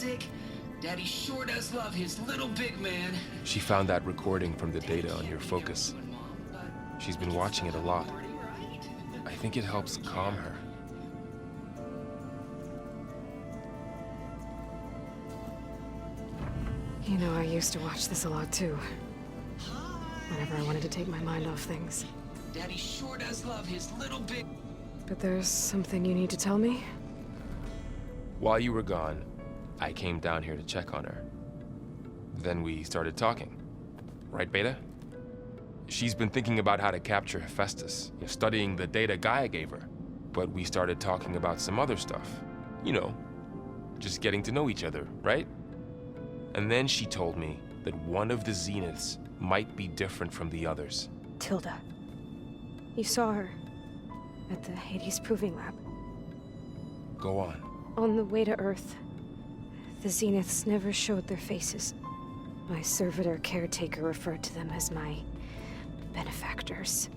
music. Daddy sure does love his little big man. She found that recording from the data on your focus. She's been watching it a lot. I think it helps calm her. You know, I used to watch this a lot too. Whenever I wanted to take my mind off things. Daddy sure does love his little big... But there's something you need to tell me? While you were gone, I came down here to check on her. Then we started talking. Right, Beta? She's been thinking about how to capture Hephaestus, studying the data Gaia gave her. But we started talking about some other stuff. You know, just getting to know each other, right? And then she told me that one of the Zeniths might be different from the others. Tilda. You saw her at the Hades Proving Lab. Go on. On the way to Earth, the Zeniths never showed their faces. My servitor caretaker referred to them as my benefactors,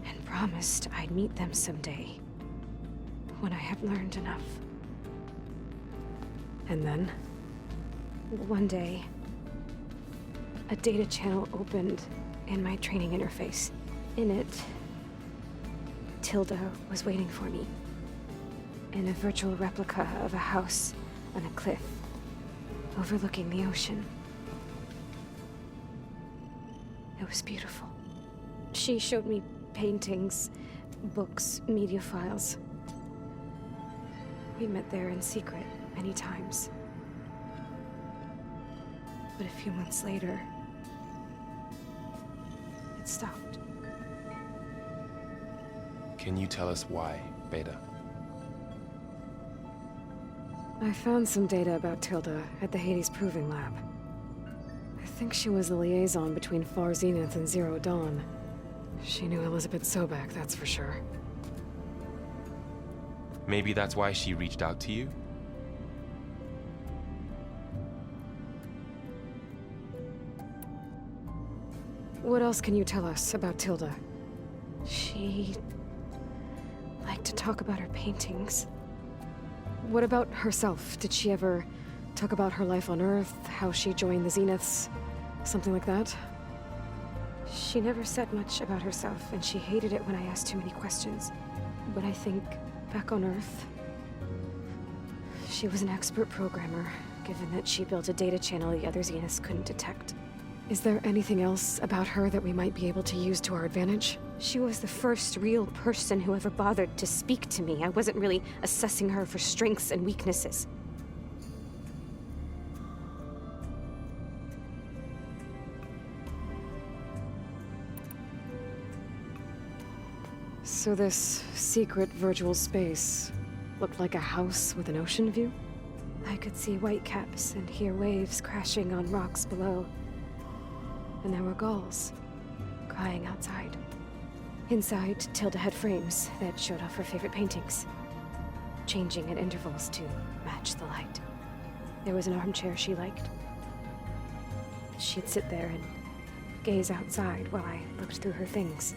and promised I'd meet them someday, when I had learned enough. And then, one day, a data channel opened in my training interface. In it, Tilda was waiting for me, in a virtual replica of a house on a cliff, overlooking the ocean. It was beautiful. She showed me paintings, books, media files. We met there in secret many times. But a few months later, it stopped. Can you tell us why, Beta? I found some data about Tilda at the Hades Proving Lab. I think she was the liaison between Far Zenith and Zero Dawn. She knew Elizabeth Sobek, that's for sure. Maybe that's why she reached out to you? What else can you tell us about Tilda? She liked to talk about her paintings. What about herself? Did she ever talk about her life on Earth, how she joined the Zeniths, something like that? She never said much about herself, and she hated it when I asked too many questions. But I think, back on Earth, she was an expert programmer, given that she built a data channel the other Zeniths couldn't detect. Is there anything else about her that we might be able to use to our advantage? She was the first real person who ever bothered to speak to me. I wasn't really assessing her for strengths and weaknesses. So this secret virtual space looked like a house with an ocean view? I could see whitecaps and hear waves crashing on rocks below. And there were gulls crying outside. Inside, Tilda had frames that showed off her favorite paintings, changing at intervals to match the light. There was an armchair she liked. She'd sit there and gaze outside while I looked through her things.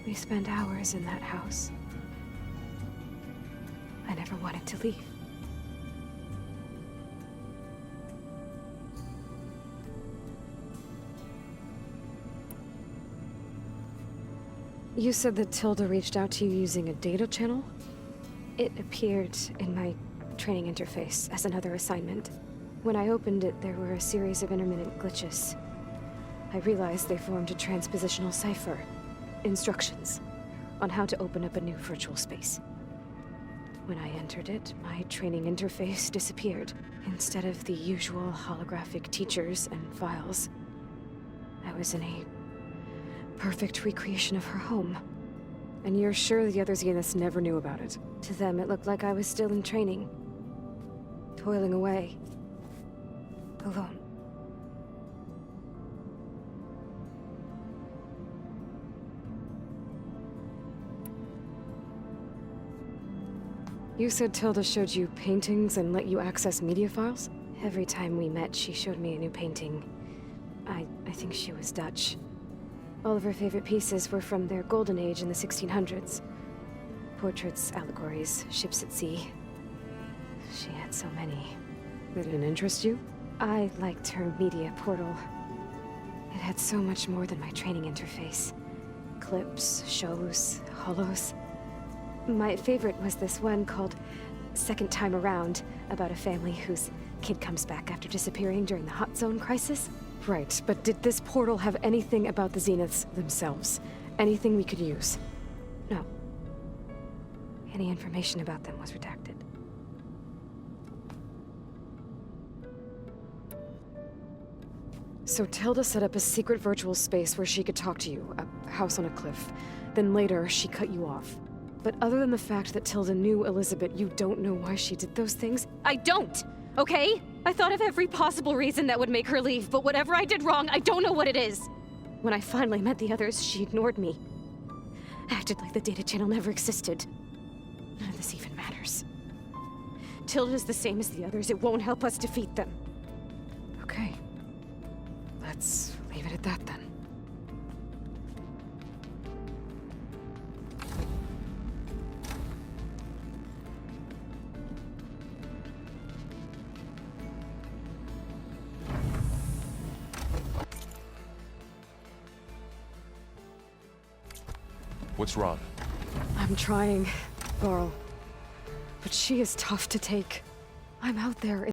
We spent hours in that house. I never wanted to leave. You said that Tilda reached out to you using a data channel? It appeared in my training interface as another assignment. When I opened it, there were a series of intermittent glitches. I realized they formed a transpositional cipher. Instructions on how to open up a new virtual space. When I entered it, my training interface disappeared. Instead of the usual holographic teachers and files, I was in a perfect recreation of her home. And you're sure the other Zeniths never knew about it? To them, it looked like I was still in training. Toiling away. Alone. You said Tilda showed you paintings and let you access media files? Every time we met, she showed me a new painting. I think she was Dutch. All of her favorite pieces were from their golden age in the 1600s. Portraits, allegories, ships at sea. She had so many. It didn't interest you? I liked her media portal. It had so much more than my training interface. Clips, shows, holos. My favorite was this one called Second Time Around, about a family whose kid comes back after disappearing during the Hot Zone crisis. Right, but did this portal have anything about the Zeniths themselves? Anything we could use? No. Any information about them was redacted. So Tilda set up a secret virtual space where she could talk to you, a house on a cliff. Then later, she cut you off. But other than the fact that Tilda knew Elizabeth, you don't know why she did those things? I don't! Okay? I thought of every possible reason that would make her leave, but whatever I did wrong, I don't know what it is! When I finally met the others, she ignored me. Acted like the data channel never existed. None of this even matters. Tilda's the same as the others. It won't help us defeat them. Okay. Let's leave it at that then. What's wrong? I'm trying, Varl. But she is tough to take. I'm out there in